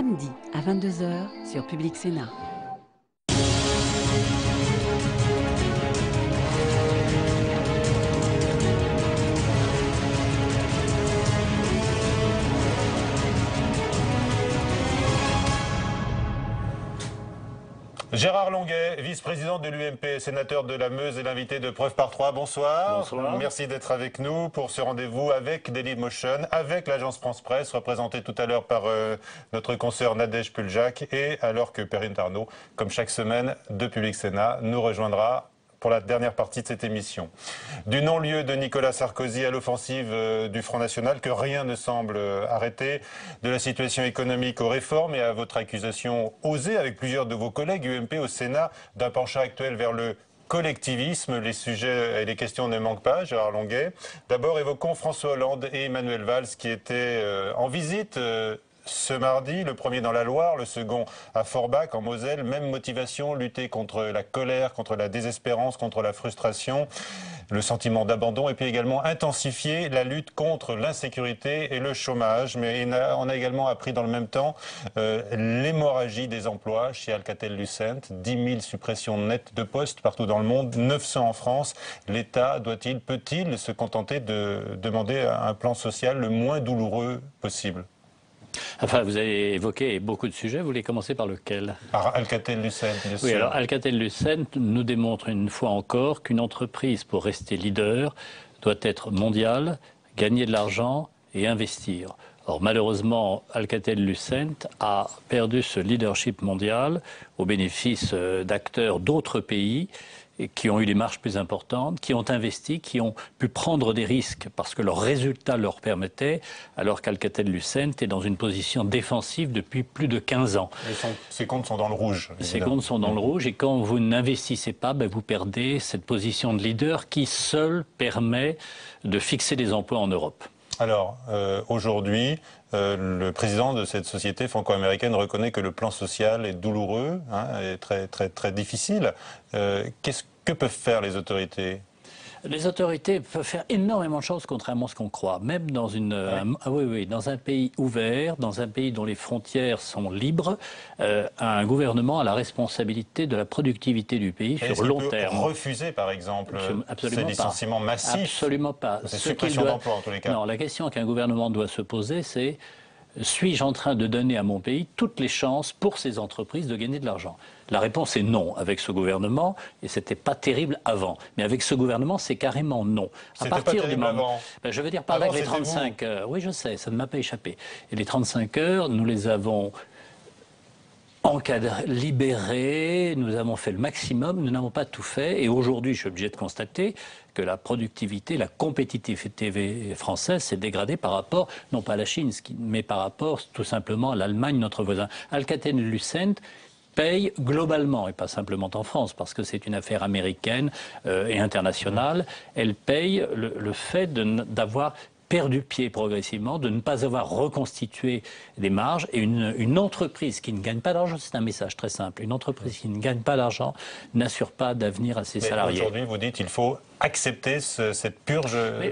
samedi à 22 h sur Public Sénat. Gérard Longuet, vice-président de l'UMP, sénateur de la Meuse et l'invité de Preuve par 3. Bonsoir. Bonsoir. Merci d'être avec nous pour ce rendez-vous avec Dailymotion, avec l'agence France Presse, représentée tout à l'heure par notre consoeur Nadège Puljak, et alors que Perrine Arnaud, comme chaque semaine de Public Sénat, nous rejoindra pour la dernière partie de cette émission. Du non-lieu de Nicolas Sarkozy à l'offensive du Front National, que rien ne semble arrêter, de la situation économique aux réformes et à votre accusation osée avec plusieurs de vos collègues UMP au Sénat d'un penchant actuel vers le collectivisme. Les sujets et les questions ne manquent pas, Gérard Longuet. D'abord, évoquons François Hollande et Manuel Valls qui étaient en visite ce mardi, le premier dans la Loire, le second à Forbach, en Moselle. Même motivation, lutter contre la colère, contre la désespérance, contre la frustration, le sentiment d'abandon, et puis également intensifier la lutte contre l'insécurité et le chômage. Mais on a également appris dans le même temps l'hémorragie des emplois chez Alcatel-Lucent. 10 000 suppressions nettes de postes partout dans le monde, 900 en France. L'État doit-il, peut-il se contenter de demander un plan social le moins douloureux possible ? Enfin, vous avez évoqué beaucoup de sujets. Vous voulez commencer par lequel? Par Alcatel-Lucent, bien sûr. Oui, alors Alcatel-Lucent nous démontre une fois encore qu'une entreprise, pour rester leader, doit être mondiale, gagner de l'argent et investir. Or, malheureusement, Alcatel-Lucent a perdu ce leadership mondial au bénéfice d'acteurs d'autres pays qui ont eu des marges plus importantes, qui ont investi, qui ont pu prendre des risques parce que leurs résultats leur permettaient, alors qu'Alcatel-Lucent est dans une position défensive depuis plus de 15 ans. Ces comptes sont dans le rouge. Ces comptes sont dans le rouge, et quand vous n'investissez pas, vous perdez cette position de leader qui seule permet de fixer des emplois en Europe. Alors, aujourd'hui, le président de cette société franco-américaine reconnaît que le plan social est douloureux, et très difficile. Que peuvent faire les autorités ? Les autorités peuvent faire énormément de choses, contrairement à ce qu'on croit. Même dans dans un pays ouvert, dans un pays dont les frontières sont libres, un gouvernement a la responsabilité de la productivité du pays sur long terme. Refuser, par exemple, ces licenciements massifs? Absolument pas. Ces suppressions d'emplois, en tous les cas. Non, la question qu'un gouvernement doit se poser, c'est: suis-je en train de donner à mon pays toutes les chances pour ces entreprises de gagner de l'argent? La réponse est non avec ce gouvernement, et c'était pas terrible avant. Mais avec ce gouvernement, c'est carrément non. C'était pas terrible avant. Je veux dire par là que les 35 heures, oui je sais, ça ne m'a pas échappé. Et les 35 heures, nous les avons encadrés, libérés, nous avons fait le maximum, nous n'avons pas tout fait. Et aujourd'hui, je suis obligé de constater que la productivité, la compétitivité française s'est dégradée par rapport, non pas à la Chine, mais par rapport tout simplement à l'Allemagne, notre voisin. Alcatel-Lucent paye globalement, et pas simplement en France, parce que c'est une affaire américaine et internationale, elle paye le fait d'avoir perdu pied progressivement, de ne pas avoir reconstitué des marges. Et une entreprise qui ne gagne pas d'argent, c'est un message très simple, une entreprise qui ne gagne pas d'argent n'assure pas d'avenir à ses salariés. Aujourd'hui, vous dites qu'il faut accepter cette purge des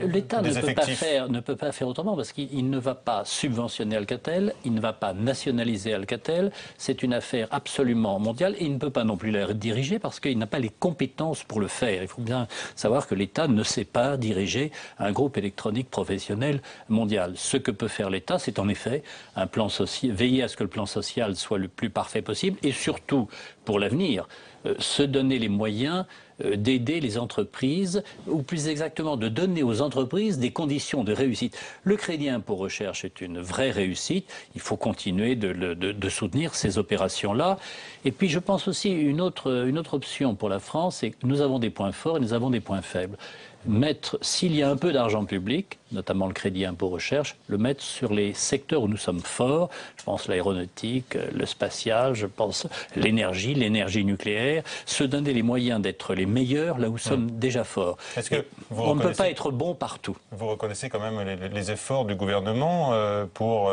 effectifs. L'État ne peut pas faire autrement, parce qu'il ne va pas subventionner Alcatel, il ne va pas nationaliser Alcatel. C'est une affaire absolument mondiale, et il ne peut pas non plus la diriger parce qu'il n'a pas les compétences pour le faire. Il faut bien savoir que l'État ne sait pas diriger un groupe électronique professionnel mondial. Ce que peut faire l'État, c'est en effet un plan social, veiller à ce que le plan social soit le plus parfait possible, et surtout, pour l'avenir, se donner les moyens d'aider les entreprises, ou plus exactement de donner aux entreprises des conditions de réussite. Le crédit impôt recherche est une vraie réussite, il faut continuer de soutenir ces opérations-là. Et puis je pense aussi une autre option pour la France, c'est que nous avons des points forts et nous avons des points faibles. S'il y a un peu d'argent public, notamment le crédit impôt recherche, le mettre sur les secteurs où nous sommes forts. Je pense l'aéronautique, le spatial, je pense l'énergie nucléaire. Se donner les moyens d'être les meilleurs là où nous sommes déjà forts. On ne peut pas être bon partout. Vous reconnaissez quand même les efforts du gouvernement pour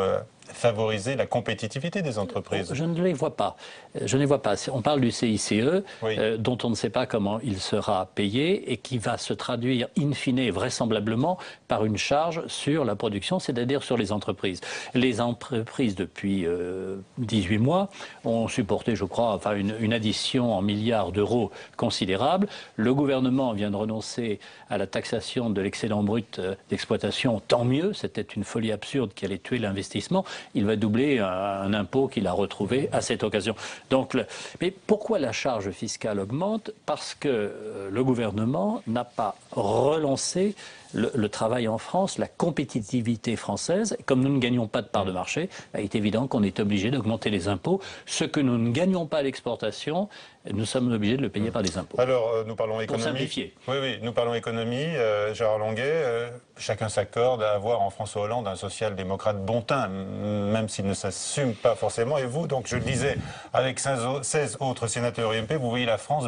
favoriser la compétitivité des entreprises? Je ne les vois pas. Je ne les vois pas. On parle du CICE, Oui. dont on ne sait pas comment il sera payé et qui va se traduire in fine et vraisemblablement par une charge sur la production, c'est-à-dire sur les entreprises. Les entreprises, depuis 18 mois, ont supporté, je crois, enfin, une addition en milliards d'euros considérable. Le gouvernement vient de renoncer à la taxation de l'excédent brut d'exploitation. Tant mieux, c'était une folie absurde qui allait tuer l'investissement. Il va doubler un impôt qu'il a retrouvé à cette occasion. Donc, mais pourquoi la charge fiscale augmente? Parce que le gouvernement n'a pas relancé le travail en France, la compétitivité française. Comme nous ne gagnons pas de part de marché, il est évident qu'on est obligé d'augmenter les impôts. Ce que nous ne gagnons pas à l'exportation, nous sommes obligés de le payer par des impôts. Alors, nous parlons économie. Pour simplifier. Oui, oui, nous parlons économie. Gérard Longuet, chacun s'accorde à avoir en François Hollande un social-démocrate bon teint, même s'il ne s'assume pas forcément. Et vous, donc, je le disais, avec 16 autres sénateurs UMP, vous voyez la France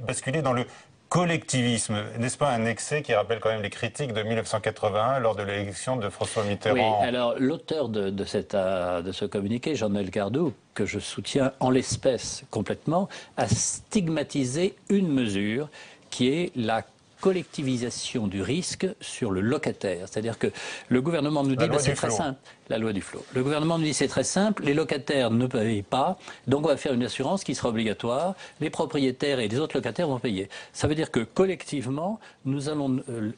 basculer dans le collectivisme. N'est-ce pas un excès qui rappelle quand même les critiques de 1981 lors de l'élection de François Mitterrand? Oui, alors l'auteur de ce communiqué, Jean-Noël Cardoux, que je soutiens en l'espèce complètement, a stigmatisé une mesure qui est la collectivisation du risque sur le locataire. C'est-à-dire que le gouvernement nous dit, c'est très simple, la loi du flot. Le gouvernement nous dit, c'est très simple, les locataires ne payent pas, donc on va faire une assurance qui sera obligatoire, les propriétaires et les autres locataires vont payer. Ça veut dire que collectivement,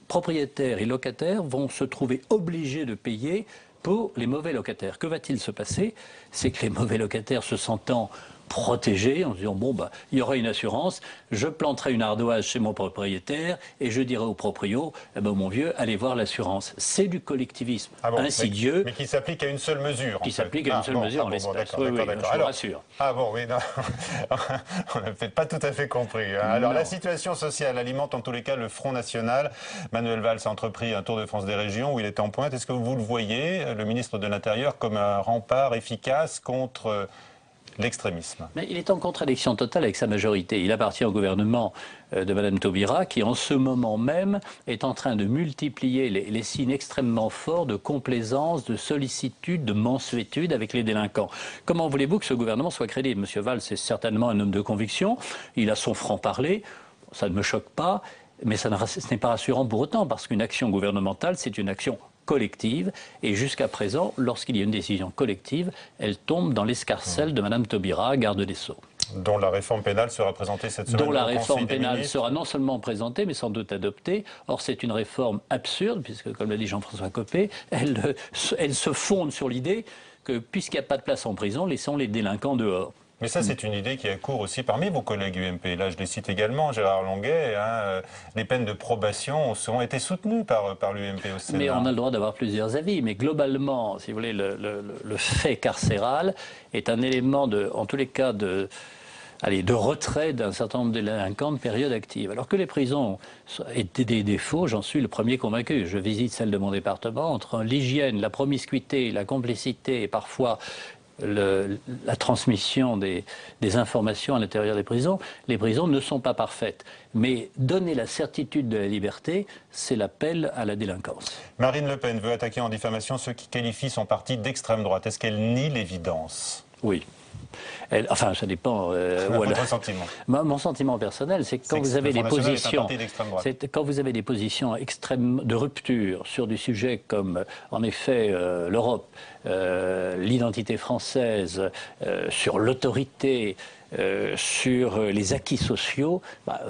propriétaires et locataires vont se trouver obligés de payer pour les mauvais locataires. Que va-t-il se passer? C'est que les mauvais locataires, se sentant protégés, en se disant, bon, il y aura une assurance, je planterai une ardoise chez mon propriétaire et je dirai au proprio, mon vieux, allez voir l'assurance. C'est du collectivisme insidieux. Mais qui s'applique à une seule mesure. Qui s'applique à une seule mesure en l'espèce. Oui, je vous rassure. Ah bon, oui, non. On n'a peut-être pas tout à fait compris. Alors, la situation sociale alimente en tous les cas le Front National. Manuel Valls a entrepris un tour de France des régions où il est en pointe. Est-ce que vous le voyez, le ministre de l'Intérieur, comme un rempart efficace contre l'extrémisme? Mais il est en contradiction totale avec sa majorité. Il appartient au gouvernement de Mme Taubira qui, en ce moment même, est en train de multiplier les signes extrêmement forts de complaisance, de sollicitude, de mansuétude avec les délinquants. Comment voulez-vous que ce gouvernement soit crédible? M. Valls est certainement un homme de conviction. Il a son franc-parler. Ça ne me choque pas. Mais ce n'est pas rassurant pour autant, parce qu'une action gouvernementale, c'est une action collective, et jusqu'à présent, lorsqu'il y a une décision collective, elle tombe dans l'escarcelle de Mme Taubira, garde des Sceaux. Dont la réforme pénale sera présentée cette semaine. Dont la réforme pénale sera non seulement présentée, mais sans doute adoptée. Or, c'est une réforme absurde, puisque, comme l'a dit Jean-François Copé, elle se fonde sur l'idée que, puisqu'il n'y a pas de place en prison, laissons les délinquants dehors. Mais ça, c'est une idée qui court aussi parmi vos collègues UMP. Là, je les cite également, Gérard Longuet. Les peines de probation ont été soutenues par l'UMP au Sénat. Mais on a le droit d'avoir plusieurs avis. Mais globalement, si vous voulez, le fait carcéral est un élément, en tous les cas, de retrait d'un certain nombre de délinquants de période active. Alors que les prisons aient des défauts, j'en suis le premier convaincu. Je visite celle de mon département. Entre l'hygiène, la promiscuité, la complicité et parfois la transmission des informations à l'intérieur des prisons, les prisons ne sont pas parfaites. Mais donner la certitude de la liberté, c'est l'appel à la délinquance. Marine Le Pen veut attaquer en diffamation ceux qui qualifient son parti d'extrême droite. Est-ce qu'elle nie l'évidence? Oui. Enfin, ça dépend. Votre sentiment? Mon sentiment personnel, c'est que quand vous avez des positions, quand vous avez des positions extrêmes de rupture sur des sujets comme, en effet, l'Europe, l'identité française, sur l'autorité, sur les acquis sociaux,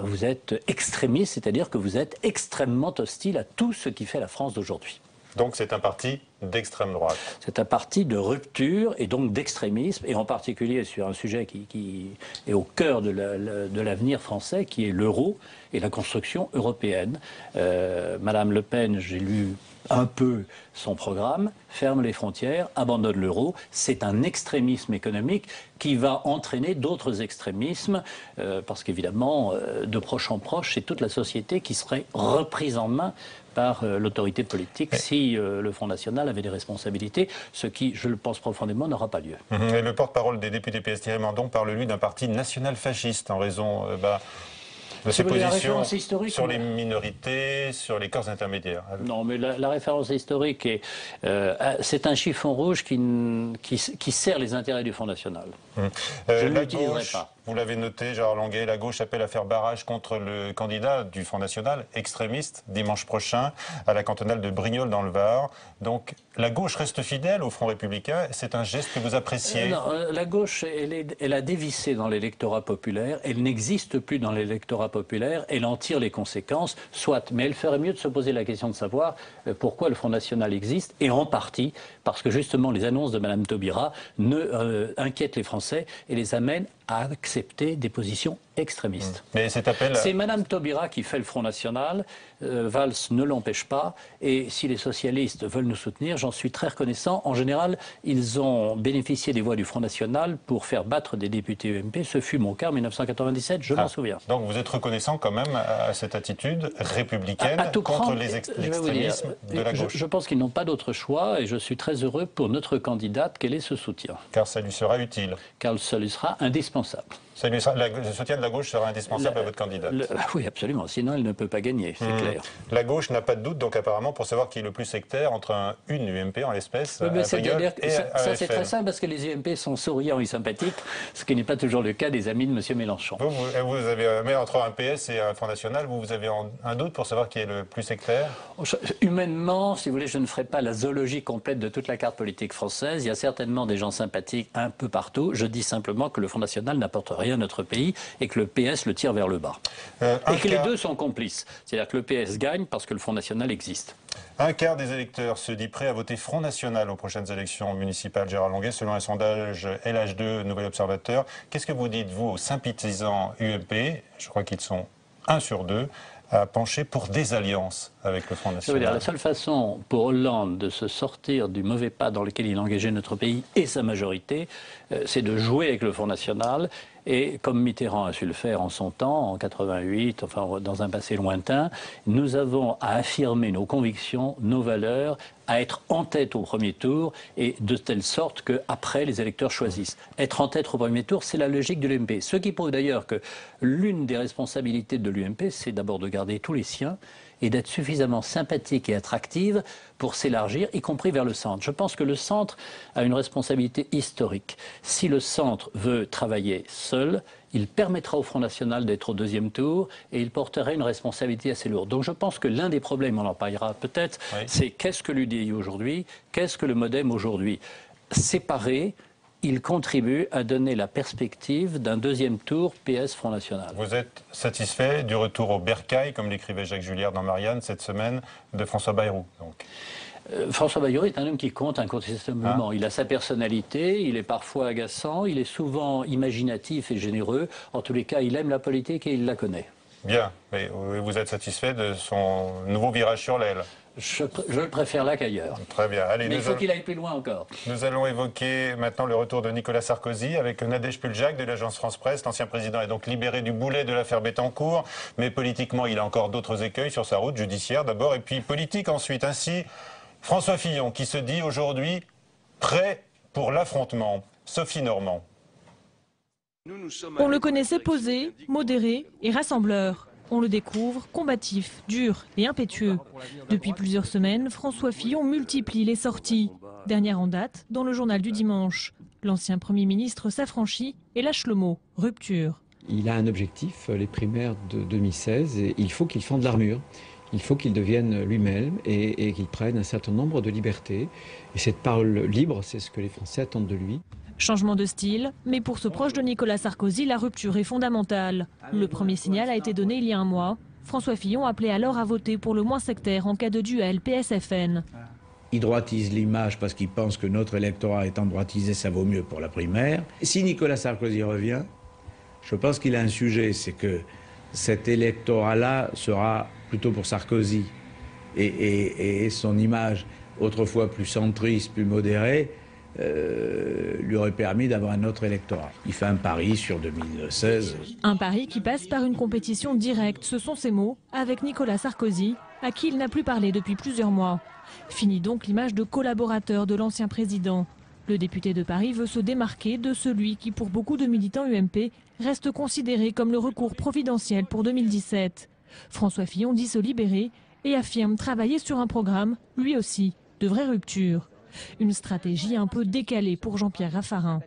vous êtes extrémiste, c'est-à-dire que vous êtes extrêmement hostile à tout ce qui fait la France d'aujourd'hui. Donc c'est un parti d'extrême droite. C'est un parti de rupture et donc d'extrémisme, et en particulier sur un sujet qui est au cœur de l'avenir français, qui est l'euro et la construction européenne. Madame Le Pen, j'ai lu un peu son programme, ferme les frontières, abandonne l'euro. C'est un extrémisme économique qui va entraîner d'autres extrémismes, parce qu'évidemment, de proche en proche, c'est toute la société qui serait reprise en main par l'autorité politique si le Front National avait des responsabilités, ce qui, je le pense profondément, n'aura pas lieu. Et le porte-parole des députés PS, Thierry Mandon, parle lui d'un parti national fasciste en raison de ses la positions référence historique, sur les minorités, sur les corps intermédiaires. Non, mais la référence historique, c'est un chiffon rouge qui sert les intérêts du Front National. Je ne l'utiliserai pas. Vous l'avez noté, Gérard Longuet, la gauche appelle à faire barrage contre le candidat du Front National, extrémiste, dimanche prochain, à la cantonale de Brignoles dans le Var. Donc la gauche reste fidèle au Front républicain. C'est un geste que vous appréciez? Non, la gauche, elle a dévissé dans l'électorat populaire. Elle n'existe plus dans l'électorat populaire. Elle en tire les conséquences, soit. Mais elle ferait mieux de se poser la question de savoir pourquoi le Front National existe. Et en partie parce que justement les annonces de Mme Taubira inquiètent les Français et les amènent à accepter des positions extrémistes. Mais cet appel... C'est Mme Taubira qui fait le Front National, Valls ne l'empêche pas, et si les socialistes veulent nous soutenir, j'en suis très reconnaissant. En général, ils ont bénéficié des voix du Front National pour faire battre des députés UMP. Ce fut mon cas en 1997, je m'en souviens. Donc vous êtes reconnaissant quand même à cette attitude républicaine contre l'extrémisme de la gauche. Je pense qu'ils n'ont pas d'autre choix, et je suis très heureux pour notre candidate qu'elle ait ce soutien. Car ça lui sera utile. Car ça lui sera indispensable. Le soutien de la gauche sera indispensable à votre candidate. Oui, absolument. Sinon, elle ne peut pas gagner, c'est clair. La gauche n'a pas de doute, donc apparemment, pour savoir qui est le plus sectaire entre une UMP en l'espèce, ça c'est très simple parce que les UMP sont souriants et sympathiques, ce qui n'est pas toujours le cas des amis de M. Mélenchon. Vous avez, mais entre un PS et un Front National, vous avez un doute pour savoir qui est le plus sectaire? Humainement, si vous voulez, je ne ferai pas la zoologie complète de toute la carte politique française. Il y a certainement des gens sympathiques un peu partout. Je dis simplement que le Front National n'apporte rien à notre pays et que le PS le tire vers le bas. Et que les deux sont complices. C'est-à-dire que le PS gagne parce que le Front National existe. Un quart des électeurs se dit prêt à voter Front National aux prochaines élections municipales. Gérard Longuet, selon un sondage LH2, Nouvel Observateur. Qu'est-ce que vous dites, vous, aux sympathisants UMP? Je crois qu'ils sont 1 sur 2 à pencher pour des alliances avec le Front National. Ça veut dire, la seule façon pour Hollande de se sortir du mauvais pas dans lequel il a engagé notre pays et sa majorité, c'est de jouer avec le Front National. Et comme Mitterrand a su le faire en son temps, en 88, enfin dans un passé lointain, nous avons à affirmer nos convictions, nos valeurs, à être en tête au premier tour et de telle sorte qu'après les électeurs choisissent. Être en tête au premier tour, c'est la logique de l'UMP. Ce qui prouve d'ailleurs que l'une des responsabilités de l'UMP, c'est d'abord de garder tous les siens et d'être suffisamment sympathique et attractive pour s'élargir, y compris vers le centre. Je pense que le centre a une responsabilité historique. Si le centre veut travailler seul, il permettra au Front National d'être au deuxième tour et il porterait une responsabilité assez lourde. Donc je pense que l'un des problèmes, on en parlera peut-être, c'est qu'est-ce que l'UDI aujourd'hui, qu'est-ce que le MoDem aujourd'hui. Séparés, il contribue à donner la perspective d'un deuxième tour PS-Front National. Vous êtes satisfait du retour au bercail, comme l'écrivait Jacques Julliard dans Marianne cette semaine, de François Bayrou donc. François Bayrou est un homme qui compte incontestablement. Il a sa personnalité, il est parfois agaçant, il est souvent imaginatif et généreux. En tous les cas, il aime la politique et il la connaît. Bien, mais vous êtes satisfait de son nouveau virage sur l'aile? Je le préfère là qu'ailleurs. Très bien. Allez, mais il faut qu'il aille plus loin encore. Nous allons évoquer maintenant le retour de Nicolas Sarkozy avec Nadège Puljac de l'agence France-Presse. L'ancien président est donc libéré du boulet de l'affaire Bettencourt. Mais politiquement, il a encore d'autres écueils sur sa route, judiciaire d'abord et puis politique ensuite. Ainsi, François Fillon qui se dit aujourd'hui prêt pour l'affrontement. Sophie Normand. On le connaissait posé, modéré et rassembleur. On le découvre combatif, dur et impétueux. Depuis plusieurs semaines, François Fillon multiplie les sorties. Dernière en date, dans le journal du dimanche. L'ancien Premier ministre s'affranchit et lâche le mot « rupture ». Il a un objectif, les primaires de 2016, et il faut qu'il fende l'armure. Il faut qu'il devienne lui-même et qu'il prenne un certain nombre de libertés. Et cette parole libre, c'est ce que les Français attendent de lui. Changement de style, mais pour ce proche de Nicolas Sarkozy, la rupture est fondamentale. Le premier signal a été donné il y a un mois. François Fillon appelait alors à voter pour le moins sectaire en cas de duel PS-FN. Il droitise l'image parce qu'il pense que notre électorat étant droitisé, ça vaut mieux pour la primaire. Si Nicolas Sarkozy revient, je pense qu'il a un sujet, c'est que cet électorat-là sera plutôt pour Sarkozy. Et son image, autrefois plus centriste, plus modérée, lui aurait permis d'avoir un autre électorat. Il fait un pari sur 2016. Un pari qui passe par une compétition directe, ce sont ses mots, avec Nicolas Sarkozy, à qui il n'a plus parlé depuis plusieurs mois. Fini donc l'image de collaborateur de l'ancien président. Le député de Paris veut se démarquer de celui qui, pour beaucoup de militants UMP, reste considéré comme le recours providentiel pour 2017. François Fillon dit se libérer et affirme travailler sur un programme, lui aussi, de vraie rupture. Une stratégie un peu décalée pour Jean-Pierre Raffarin.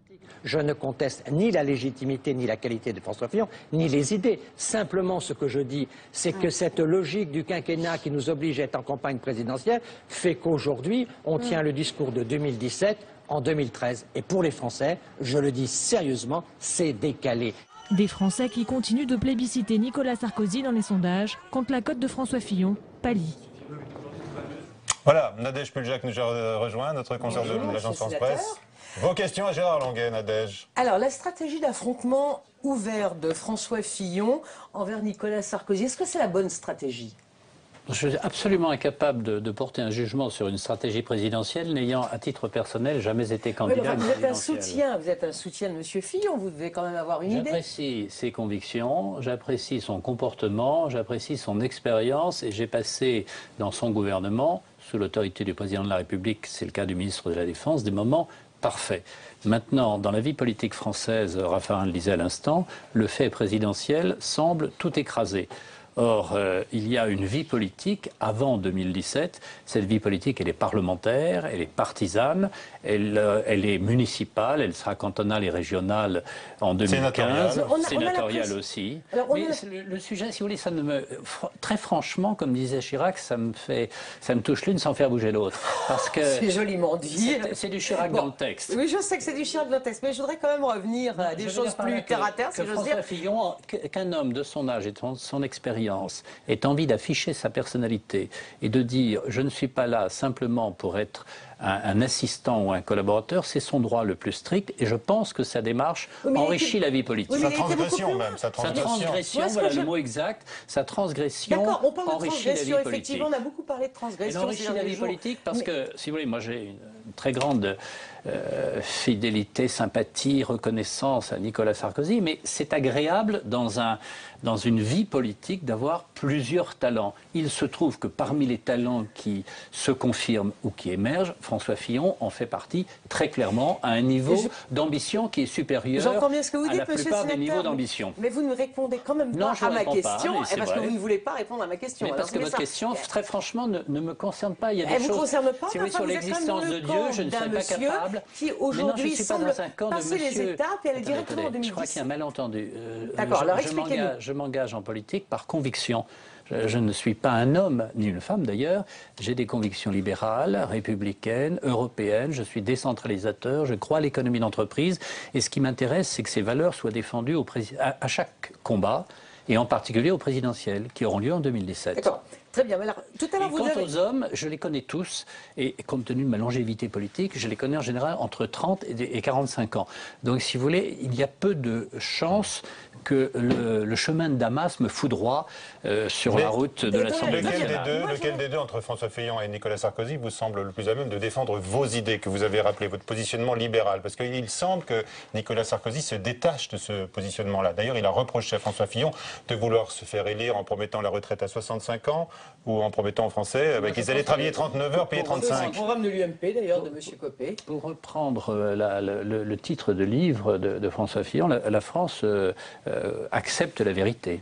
Je ne conteste ni la légitimité ni la qualité de François Fillon, ni les idées. Simplement, ce que je dis, c'est que cette logique du quinquennat qui nous oblige à être en campagne présidentielle fait qu'aujourd'hui, on tient le discours de 2017 en 2013. Et pour les Français, je le dis sérieusement, c'est décalé. Des Français qui continuent de plébisciter Nicolas Sarkozy dans les sondages, quand la cote de François Fillon pâlit. Voilà, Nadège Puljac nous a rejoint, notre consoeur de l'agence France-Presse. Vos questions à Gérard Longuet, Nadège. Alors, la stratégie d'affrontement ouvert de François Fillon envers Nicolas Sarkozy, est-ce que c'est la bonne stratégie ? Je suis absolument incapable de porter un jugement sur une stratégie présidentielle n'ayant, à titre personnel, jamais été candidat à une présidentielle. Vous êtes un soutien de M. Fillon, vous devez quand même avoir une idée. J'apprécie ses convictions, j'apprécie son comportement, j'apprécie son expérience et j'ai passé dans son gouvernement, sous l'autorité du président de la République, c'est le cas du ministre de la Défense, des moments parfaits. Maintenant, dans la vie politique française, Raffarin le disait à l'instant, le fait présidentiel semble tout écraser. Or, il y a une vie politique avant 2017. Cette vie politique, elle est parlementaire, elle est partisane, elle est municipale, elle sera cantonale et régionale en 2015. Sénatoriale aussi. Alors, mais le sujet, si vous voulez, ça ne me... Très franchement, comme disait Chirac, ça me touche l'une sans faire bouger l'autre. Parce que... C'est joliment dit. C'est du Chirac dans le texte. Oui, je sais que c'est du Chirac dans le texte, mais je voudrais quand même revenir à des choses plus terre à terre, si j'ose dire. Fillon, qu'un homme de son âge et de son expérience ait envie d'afficher sa personnalité et de dire « je ne suis pas là simplement pour être un assistant ou un collaborateur », c'est son droit le plus strict et je pense que sa démarche enrichit la vie politique. Sa transgression même. Sa transgression, voilà le mot exact, sa transgression enrichit la vie politique. D'accord, on parle de transgression, effectivement, on a beaucoup parlé de transgression. Elle enrichit la vie politique parce que, si vous voulez, moi j'ai une très grande fidélité, sympathie, reconnaissance à Nicolas Sarkozy, mais c'est agréable dans une vie politique d'avoir plusieurs talents. Il se trouve que parmi les talents qui se confirment ou qui émergent, François Fillon en fait partie très clairement à un niveau d'ambition qui est supérieur à la plupart des niveaux d'ambition. Mais vous ne répondez quand même pas à ma question, parce que vous ne voulez pas répondre à ma question. Mais parce que votre question, très franchement, ne me concerne pas. Il y a des choses... Elle ne vous concerne pas, si vous voulez, sur l'existence de Dieu, je ne suis pas capable. Qui aujourd'hui semble passer les étapes et aller directement en 2017. Je crois qu'il y a un malentendu. D'accord, alors expliquez-nous. Je m'engage en politique par conviction. Je ne suis pas un homme, ni une femme d'ailleurs. J'ai des convictions libérales, républicaines, européennes. Je suis décentralisateur, je crois à l'économie d'entreprise. Et ce qui m'intéresse, c'est que ces valeurs soient défendues à chaque combat, et en particulier au présidentiel, qui auront lieu en 2017. D'accord. Très bien. Alors, tout à l'heure, quant aux hommes, je les connais tous, et compte tenu de ma longévité politique, je les connais en général entre 30 et 45 ans. Donc, si vous voulez, il y a peu de chances que le chemin de Damas me foudroie sur la route de l'Assemblée nationale. Lequel des deux, entre François Fillon et Nicolas Sarkozy, vous semble le plus à même de défendre vos idées que vous avez rappelées, votre positionnement libéral? Parce qu'il semble que Nicolas Sarkozy se détache de ce positionnement-là. D'ailleurs, il a reproché à François Fillon de vouloir se faire élire en promettant la retraite à 65 ans ou en promettant aux Français qu'ils allaient travailler 39 heures, payer 35. C'est un programme de l'UMP, d'ailleurs, de M. Copé. Pour reprendre le titre de livre de François Fillon, la France accepte la vérité.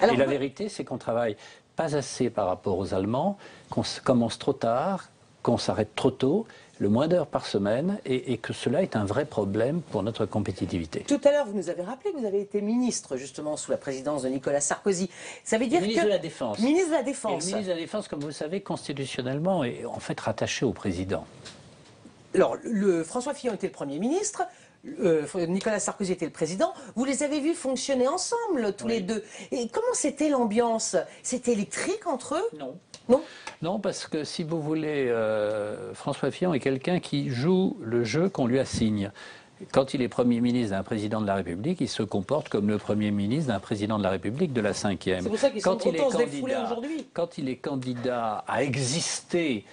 Alors, et la vérité, c'est qu'on travaille pas assez par rapport aux Allemands, qu'on commence trop tard, qu'on s'arrête trop tôt, le moins d'heures par semaine, et que cela est un vrai problème pour notre compétitivité. Tout à l'heure, vous nous avez rappelé que vous avez été ministre, justement, sous la présidence de Nicolas Sarkozy. Ça veut dire ministre de la Défense. Ministre de la Défense. Et le ministre de la Défense, comme vous le savez, constitutionnellement, est en fait rattaché au président. Alors, François Fillon était le Premier ministre, Nicolas Sarkozy était le président. Vous les avez vus fonctionner ensemble, tous les deux. Et comment c'était l'ambiance? C'était électrique entre eux? Non. Non? Non, parce que si vous voulez, François Fillon est quelqu'un qui joue le jeu qu'on lui assigne. Quand il est Premier ministre d'un président de la République, il se comporte comme le Premier ministre d'un président de la République de la 5e. C'est pour ça qu'ils sont contents de se défouler aujourd'hui. Quand il est candidat à exister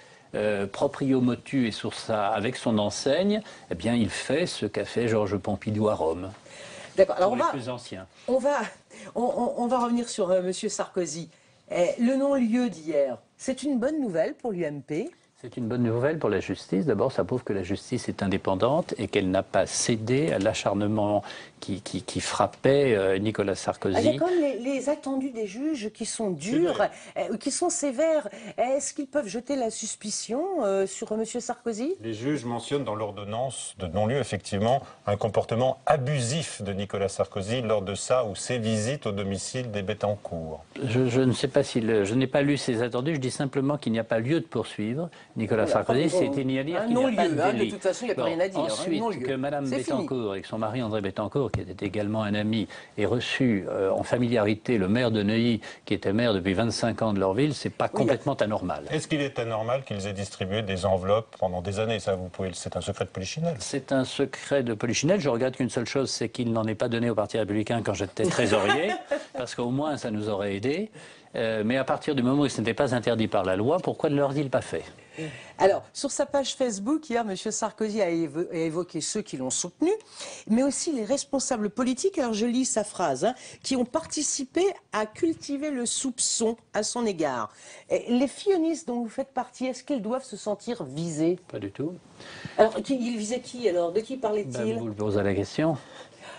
proprio motu et avec son enseigne, eh bien, il fait ce qu'a fait Georges Pompidou à Rome. D'accord. Alors on va revenir sur M. Sarkozy. Le non-lieu d'hier, c'est une bonne nouvelle pour l'UMP? C'est une bonne nouvelle pour la justice. D'abord, ça prouve que la justice est indépendante et qu'elle n'a pas cédé à l'acharnement qui frappait Nicolas Sarkozy. Il y a quand même les attendus des juges qui sont durs, qui sont sévères. Est-ce qu'ils peuvent jeter la suspicion sur M. Sarkozy? Les juges mentionnent dans l'ordonnance de non-lieu, effectivement, un comportement abusif de Nicolas Sarkozy lors de sa ou ses visites au domicile des Bettencourt. Je ne sais pas je n'ai pas lu ces attendus, je dis simplement qu'il n'y a pas lieu de poursuivre Nicolas Sarkozy, c'était ni à dire qu'il n'y a pas de délit. De toute façon, il n'y a pas rien à dire. Ensuite, que Mme Bettencourt, avec son mari André Bettencourt, qui était également un ami, ait reçu en familiarité le maire de Neuilly, qui était maire depuis 25 ans de leur ville, c'est pas complètement anormal. Est-ce qu'il est anormal qu'ils aient distribué des enveloppes pendant des années? Ça, c'est un secret de polichinelle. C'est un secret de polichinelle. Je regrette qu'une seule chose, c'est qu'il n'en ait pas donné au Parti républicain quand j'étais trésorier, parce qu'au moins ça nous aurait aidé. Mais à partir du moment où ce n'était pas interdit par la loi, pourquoi ne leur-t-il pas fait? Alors, sur sa page Facebook, hier, M. Sarkozy a évoqué ceux qui l'ont soutenu, mais aussi les responsables politiques, alors je lis sa phrase, qui ont participé à cultiver le soupçon à son égard. Et les fillonistes dont vous faites partie, est-ce qu'ils doivent se sentir visés? Pas du tout. Alors, il visait qui alors? De qui parlait-il? Vous le posez la question.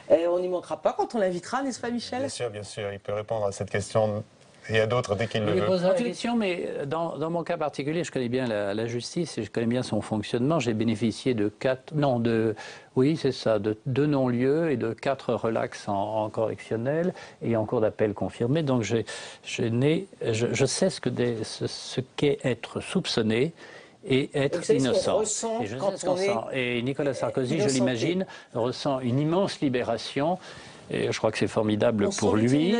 On n'y manquera pas quand on l'invitera, n'est-ce pas, Michel? Bien sûr, il peut répondre à cette question. Et à d'autres dès qu'il le veut. Je lui poserai la question, mais dans mon cas particulier, je connais bien la justice et je connais bien son fonctionnement. J'ai bénéficié de 2 non-lieux et de 4 relax en correctionnel et en cours d'appel confirmé. Donc je sais ce qu'est être soupçonné et être innocent. Et je sais ce qu'on sent. Et Nicolas Sarkozy, je l'imagine, ressent une immense libération. Et je crois que c'est formidable pour lui.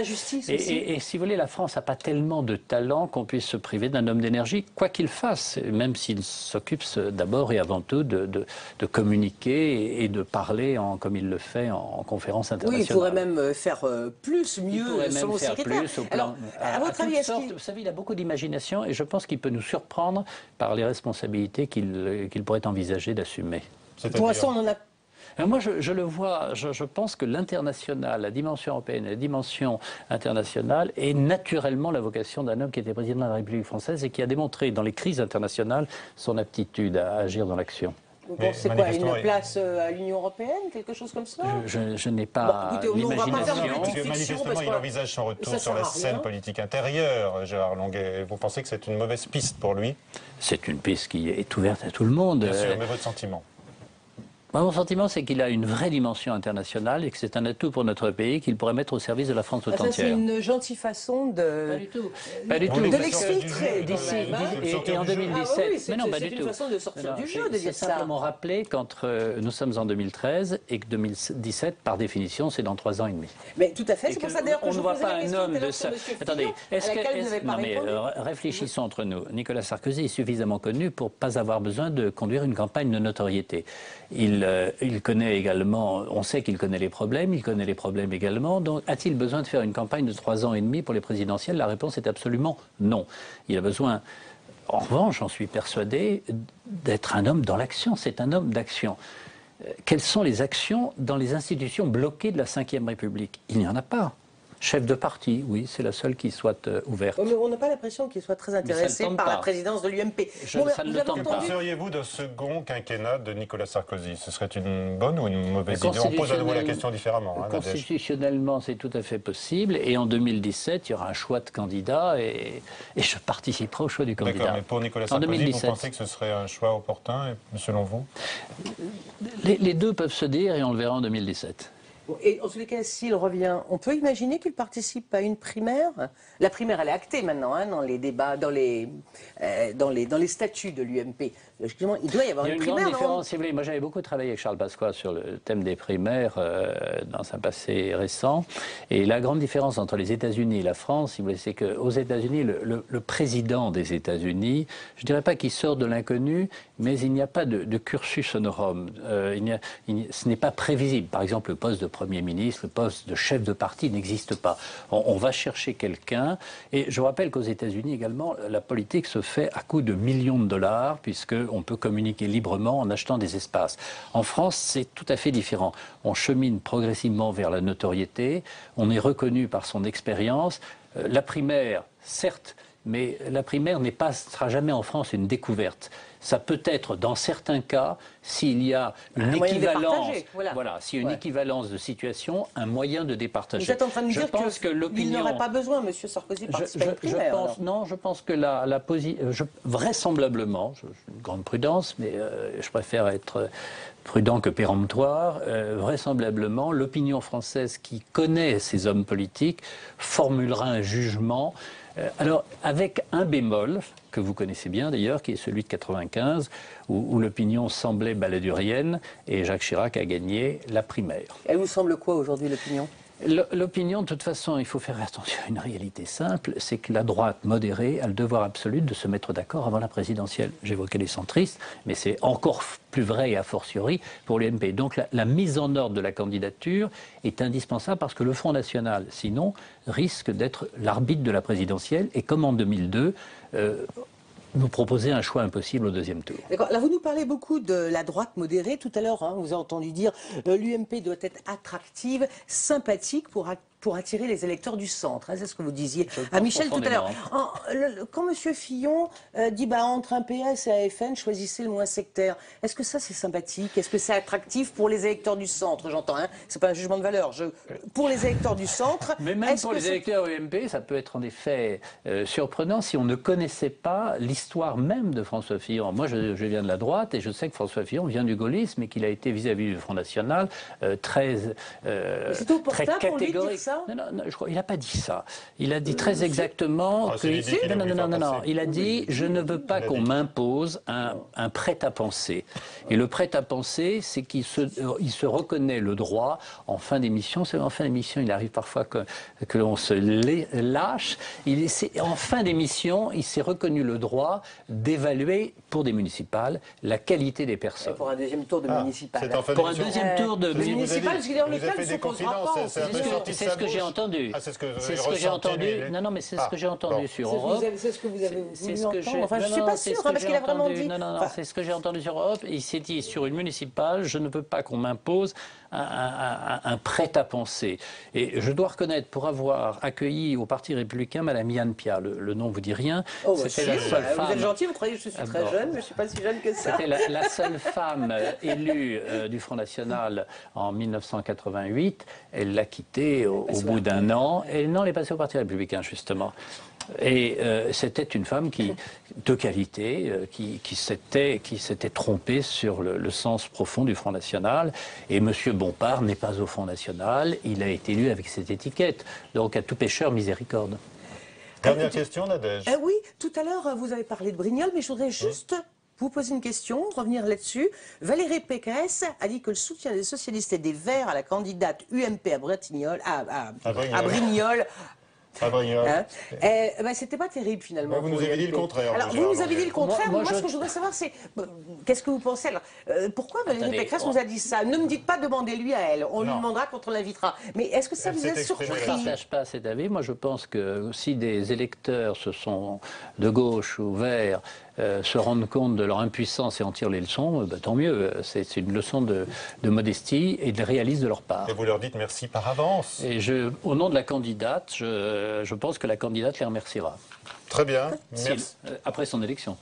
Et si vous voulez, la France n'a pas tellement de talent qu'on puisse se priver d'un homme d'énergie, quoi qu'il fasse, même s'il s'occupe d'abord et avant tout de communiquer et de parler, comme il le fait en conférence internationale. Oui, il pourrait même faire plus, mieux, selon le secrétaire. Alors, à votre avis, vous savez, il a beaucoup d'imagination et je pense qu'il peut nous surprendre par les responsabilités qu'il pourrait envisager d'assumer. Pour l'instant, on en a... Moi, je le vois, je pense que l'international, la dimension européenne, la dimension internationale est naturellement la vocation d'un homme qui était président de la République française et qui a démontré dans les crises internationales son aptitude à agir dans l'action. Vous pensez quoi, une place à l'Union européenne, quelque chose comme ça? Je n'ai pas l'imagination. Manifestement, il envisage son retour sur la scène politique intérieure, Gérard Longuet. Vous pensez que c'est une mauvaise piste pour lui? C'est une piste qui est ouverte à tout le monde. Bien sûr, mais votre sentiment? Mon sentiment, c'est qu'il a une vraie dimension internationale et que c'est un atout pour notre pays qu'il pourrait mettre au service de la France tout entière. C'est une gentille façon de... Pas du tout. Pas du tout. De l'exfiltrer d'ici. Et en 2017. Mais non, pas du tout. C'est une façon de sortir du jeu, de dire ça. C'est simplement rappeler qu'entre nous sommes en 2013 et que 2017, par définition, c'est dans 3 ans et demi. Mais tout à fait, c'est pour ça d'ailleurs que je ne vois pas la un homme de ça. Attendez, réfléchissons entre nous. Nicolas Sarkozy est suffisamment connu pour ne pas avoir besoin de conduire une campagne de notoriété. Il connaît également, on sait qu'il connaît les problèmes, il connaît les problèmes également. Donc, a-t-il besoin de faire une campagne de 3 ans et demi pour les présidentielles? La réponse est absolument non. Il a besoin, en revanche, j'en suis persuadé, d'être un homme dans l'action. C'est un homme d'action. Quelles sont les actions dans les institutions bloquées de la Ve République? Il n'y en a pas. Chef de parti, oui, c'est la seule qui soit ouverte. Mais on n'a pas l'impression qu'il soit très intéressé par la présidence de l'UMP. Ça ne le tente pas. Penseriez-vous d'un second quinquennat de Nicolas Sarkozy? Ce serait une bonne ou une mauvaise idée? On pose à nouveau la question différemment. Constitutionnellement, c'est tout à fait possible. Et en 2017, il y aura un choix de candidat et je participerai au choix du candidat. D'accord, mais pour Nicolas Sarkozy, vous pensez que ce serait un choix opportun, selon vous? Les deux peuvent se dire et on le verra en 2017. Et en tous les cas, s'il revient, on peut imaginer qu'il participe à une primaire. La primaire, elle est actée maintenant, dans les débats, dans les statuts de l'UMP. Logiquement, il doit y avoir une primaire. Il y a une grande différence, si vous voulez. Moi, j'avais beaucoup travaillé avec Charles Pasqua sur le thème des primaires dans un passé récent. Et la grande différence entre les États-Unis et la France, si vous voulez, c'est qu'aux États-Unis, le président des États-Unis, je ne dirais pas qu'il sort de l'inconnu, mais il n'y a pas de cursus honorum. Ce n'est pas prévisible. Par exemple, le poste de Premier ministre, le poste de chef de parti n'existe pas. On va chercher quelqu'un. Et je rappelle qu'aux États-Unis également, la politique se fait à coût de millions de dollars, puisqu'on peut communiquer librement en achetant des espaces. En France, c'est tout à fait différent. On chemine progressivement vers la notoriété, on est reconnu par son expérience. La primaire, certes, mais la primaire sera jamais en France une découverte. Ça peut être, dans certains cas, s'il y a une équivalence de situation, un moyen de départager. Vous êtes en train de dire qu'il n'aurait pas besoin, M. Sarkozy, de participer à une primaire. Non, je pense que la position... Vraisemblablement, une grande prudence, mais je préfère être prudent que péremptoire, vraisemblablement, l'opinion française qui connaît ces hommes politiques formulera un jugement. Alors, avec un bémol, que vous connaissez bien d'ailleurs, qui est celui de 95, où l'opinion semblait baladurienne, et Jacques Chirac a gagné la primaire. Elle vous semble quoi aujourd'hui, l'opinion ? L'opinion, de toute façon, il faut faire attention à une réalité simple, c'est que la droite modérée a le devoir absolu de se mettre d'accord avant la présidentielle. J'évoquais les centristes, mais c'est encore plus vrai et a fortiori pour l'UMP. Donc la mise en ordre de la candidature est indispensable parce que le Front National, sinon, risque d'être l'arbitre de la présidentielle. Et comme en 2002, nous proposer un choix impossible au deuxième tour. D'accord. Là, vous nous parlez beaucoup de la droite modérée. Tout à l'heure, on vous a entendu dire l'UMP doit être attractive, sympathique pour attirer les électeurs du centre. C'est ce que vous disiez à Michel tout à l'heure. Quand M. Fillon dit entre un PS et un FN, choisissez le moins sectaire, est-ce que ça c'est sympathique? Est-ce que c'est attractif pour les électeurs du centre? J'entends, c'est pas un jugement de valeur. Pour les électeurs du centre... Mais même pour les électeurs UMP, ça peut être en effet surprenant si on ne connaissait pas l'histoire même de François Fillon. Moi, je viens de la droite et je sais que François Fillon vient du gaullisme et qu'il a été vis-à-vis du Front National très catégorique. Non, je crois, il n'a pas dit ça. Il a dit très exactement il a dit je ne veux pas qu'on m'impose un prêt-à-penser. Et le prêt-à-penser, c'est qu'il se reconnaît le droit en fin d'émission. C'est en fin d'émission, il arrive parfois que l'on se lâche. En fin d'émission, il s'est reconnu le droit d'évaluer pour des municipales la qualité des personnes. Et pour un deuxième tour de municipal. Pour un deuxième tour de municipal, parce que dans le cas, c'est ce que j'ai entendu. C'est ce que j'ai entendu. Non, mais c'est ce que j'ai entendu sur Europe. C'est ce que vous avez voulu entendre. Enfin, je ne suis pas sûre, parce qu'il a vraiment dit... Non, c'est ce que j'ai entendu sur Europe. Il s'est dit, sur une municipale, je ne veux pas qu'on m'impose un prêt-à-penser. Et je dois reconnaître, pour avoir accueilli au Parti républicain Mme Yann Pia, le nom vous dit rien. C'était la seule femme... Vous êtes gentil, vous croyez que je suis très jeune, mais je ne suis pas si jeune que ça. C'était la seule femme élue du Front National en 1988. Elle l'a quitté au bout d'un an. Et non, elle est passée au Parti républicain, justement. Et c'était une femme de qualité, qui s'était trompée sur le sens profond du Front National. Et M. Bompard n'est pas au Front National, il a été élu avec cette étiquette. Donc à tout pécheur, miséricorde. Dernière question, Nadège. Oui, tout à l'heure, vous avez parlé de Brignol, mais je voudrais juste vous poser une question, revenir là-dessus. Valérie Pécresse a dit que le soutien des socialistes et des Verts à la candidate UMP à Brignoles, c'était pas terrible finalement. Vous nous avez dit le contraire. Alors vous nous avez dit le contraire. Moi, ce que je voudrais savoir, c'est qu'est-ce que vous pensez? Alors, pourquoi Valérie Pécresse nous a dit ça? Ne me dites pas, demandez-lui à elle. On lui demandera quand on l'invitera. Mais est-ce que ça vous a surpris? Je ne partage pas cet avis. Moi, je pense que si des électeurs de gauche ou verts se rendent compte de leur impuissance et en tirent les leçons, tant mieux. C'est une leçon de modestie et de réalisme de leur part. Et vous leur dites merci par avance. Et au nom de la candidate, je pense que la candidate les remerciera. Très bien. Merci. Après son élection.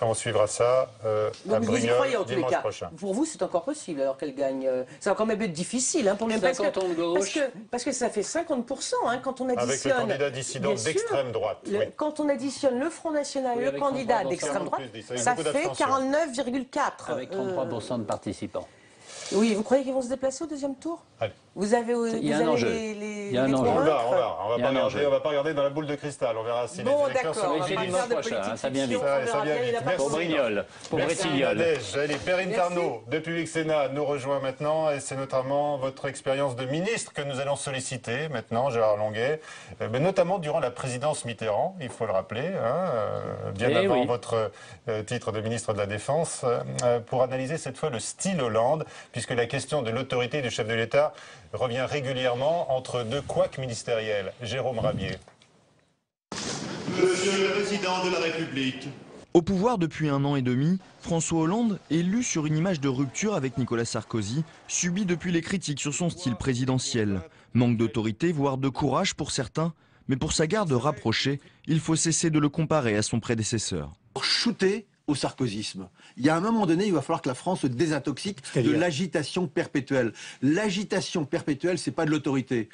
On suivra ça à Brignoles dimanche prochain. Pour vous, c'est encore possible alors qu'elle gagne. Ça va quand même être difficile pour les parce que ça fait 50% quand on additionne. Avec le candidat dissident d'extrême droite. Quand on additionne le Front National et le candidat d'extrême droite, ça fait 49,4. Avec 33% de participants. Oui, vous croyez qu'ils vont se déplacer au deuxième tour? Allez. Vous avez Il y a un enjeu. Il y a un enjeu. On va pas regarder dans la boule de cristal. On verra si les électeurs sont... C'est dimanche prochain, ça vient vite. Ça vient vite. Merci. Pour Brignoles, pour Bretignolles. Allez, Perrine Tarnaud de Public Sénat nous rejoint maintenant. Et c'est notamment votre expérience de ministre que nous allons solliciter maintenant, Gérard Longuet. Mais notamment durant la présidence Mitterrand, il faut le rappeler, bien avant votre titre de ministre de la Défense, pour analyser cette fois le style Hollande, puisque la question de l'autorité du chef de l'État revient régulièrement entre deux couacs ministériels. Jérôme Rabier. Monsieur le Président de la République. Au pouvoir depuis 1 an et demi, François Hollande, élu sur une image de rupture avec Nicolas Sarkozy, subit depuis les critiques sur son style présidentiel. Manque d'autorité, voire de courage pour certains, mais pour sa garde rapprochée, il faut cesser de le comparer à son prédécesseur. Shooter au sarkozysme. Il y a un moment donné, il va falloir que la France se désintoxique de l'agitation perpétuelle. L'agitation perpétuelle, c'est pas de l'autorité.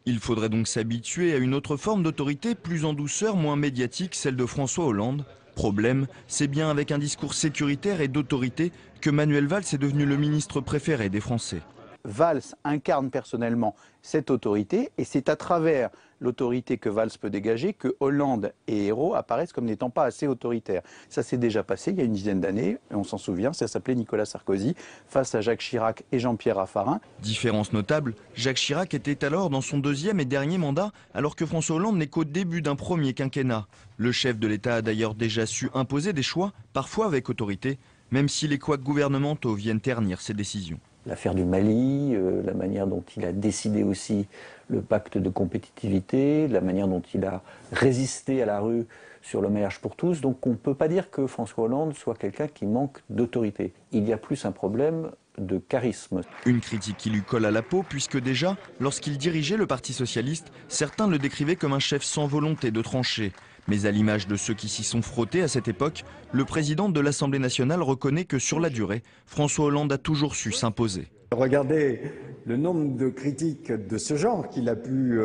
Il faudrait donc s'habituer à une autre forme d'autorité, plus en douceur, moins médiatique, celle de François Hollande. Problème, c'est bien avec un discours sécuritaire et d'autorité que Manuel Valls est devenu le ministre préféré des Français. Valls incarne personnellement cette autorité et c'est à travers l'autorité que Valls peut dégager que Hollande et Ayrault apparaissent comme n'étant pas assez autoritaires. Ça s'est déjà passé il y a une dizaine d'années, et on s'en souvient, ça s'appelait Nicolas Sarkozy face à Jacques Chirac et Jean-Pierre Raffarin. Différence notable, Jacques Chirac était alors dans son deuxième et dernier mandat alors que François Hollande n'est qu'au début d'un premier quinquennat. Le chef de l'État a d'ailleurs déjà su imposer des choix, parfois avec autorité, même si les couacs gouvernementaux viennent ternir ses décisions. L'affaire du Mali, la manière dont il a décidé aussi le pacte de compétitivité, la manière dont il a résisté à la rue sur le mariage pour tous. Donc on ne peut pas dire que François Hollande soit quelqu'un qui manque d'autorité. Il y a plus un problème de charisme. Une critique qui lui colle à la peau puisque déjà, lorsqu'il dirigeait le Parti socialiste, certains le décrivaient comme un chef sans volonté de trancher. Mais à l'image de ceux qui s'y sont frottés à cette époque, le président de l'Assemblée nationale reconnaît que sur la durée, François Hollande a toujours su s'imposer. Regardez le nombre de critiques de ce genre qu'il a pu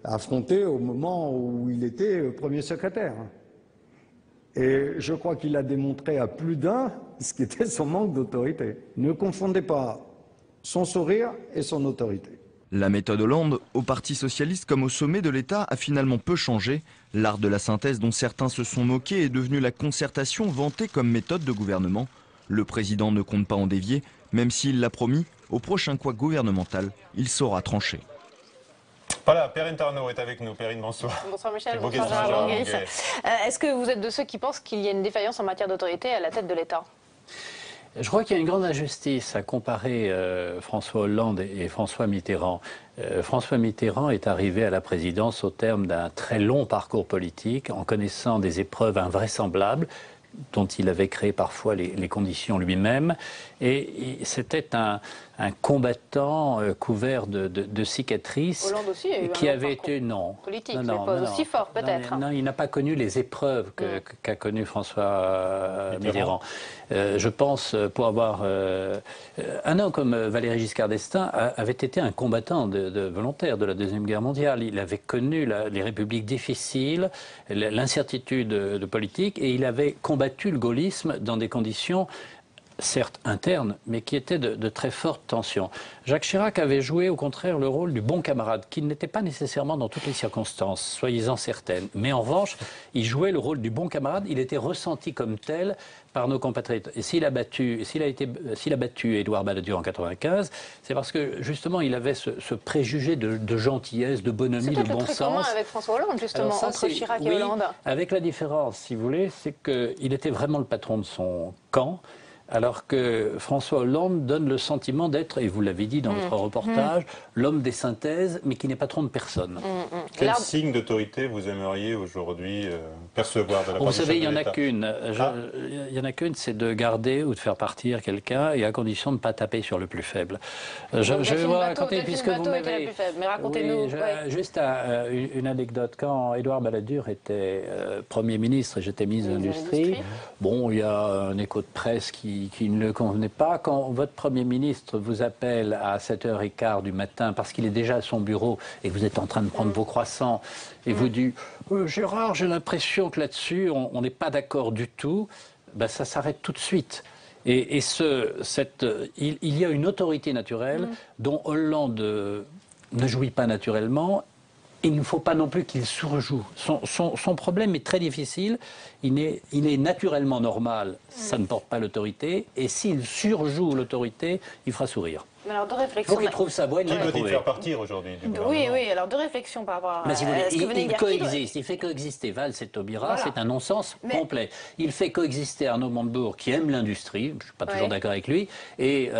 affronter au moment où il était premier secrétaire. Et je crois qu'il a démontré à plus d'un ce qu'était son manque d'autorité. Ne confondez pas son sourire et son autorité. La méthode Hollande, au Parti socialiste comme au sommet de l'État, a finalement peu changé. L'art de la synthèse dont certains se sont moqués est devenu la concertation vantée comme méthode de gouvernement. Le président ne compte pas en dévier, même s'il l'a promis, au prochain couac gouvernemental, il saura trancher. Voilà, Perrine Tarnaud est avec nous. Perrine, bonsoir. Bonsoir Michel, bonsoir Gérard Longueris. Est-ce que vous êtes de ceux qui pensent qu'il y a une défaillance en matière d'autorité à la tête de l'État ? Je crois qu'il y a une grande injustice à comparer François Hollande et François Mitterrand. François Mitterrand est arrivé à la présidence au terme d'un très long parcours politique, en connaissant des épreuves invraisemblables, dont il avait créé parfois les conditions lui-même. Et c'était un combattant couvert de cicatrices. Hollande aussi a eu qui un avait été politique, mais pas aussi fort peut-être. Non, il n'a pas connu les épreuves qu'a connu François Mitterrand. Je pense, pour avoir un homme comme Valéry Giscard d'Estaing avait été un combattant volontaire de la Deuxième Guerre mondiale. Il avait connu les républiques difficiles, l'incertitude de politique, et il avait combattu le gaullisme dans des conditions certes interne, mais qui était de très forte tension. Jacques Chirac avait joué au contraire le rôle du bon camarade, qui n'était pas nécessairement dans toutes les circonstances, soyez-en certaines. Mais en revanche, il jouait le rôle du bon camarade, il était ressenti comme tel par nos compatriotes. Et s'il a battu Édouard Balladur en 1995, c'est parce que justement il avait ce préjugé de gentillesse, de bonhomie, de bon sens. C'est peut-être le trait commun avec François Hollande, justement, ça, entre Chirac et Hollande. Avec la différence, si vous voulez, c'est qu'il était vraiment le patron de son camp. Alors que François Hollande donne le sentiment d'être, et vous l'avez dit dans votre reportage, l'homme des synthèses, mais qui n'est patron de personne. Quel signe d'autorité vous aimeriez aujourd'hui percevoir de la part Vous savez, il y n'y en a qu'une. Il y en a qu'une, c'est de garder ou de faire partir quelqu'un, et à condition de ne pas taper sur le plus faible. Je vais vous raconter, puisque vous m'avez... Mais racontez-nous. Juste une anecdote. Quand Édouard Balladur était Premier ministre et j'étais ministre de l'Industrie, bon, il y a un écho de presse qui ne le convenait pas. Quand votre Premier ministre vous appelle à 7h15 du matin parce qu'il est déjà à son bureau et que vous êtes en train de prendre vos croissants et vous dit Gérard, j'ai l'impression que là-dessus on n'est pas d'accord du tout, ben, ça s'arrête tout de suite. Et il y a une autorité naturelle dont Hollande ne jouit pas naturellement. Il ne faut pas non plus qu'il surjoue. Son problème est très difficile. Il est naturellement normal, ça ne porte pas l'autorité. Et s'il surjoue l'autorité, il fera sourire. Mais alors, de réflexion. Il faut qu'il trouve sa voie. Qui veut-il faire partir aujourd'hui du gouvernement ? Oui, alors de réflexion par rapport à si vous voulez, il coexiste. Il fait coexister Valls et Taubira, c'est un non-sens complet. Il fait coexister Arnaud Montebourg, qui aime l'industrie, je ne suis pas toujours d'accord avec lui, et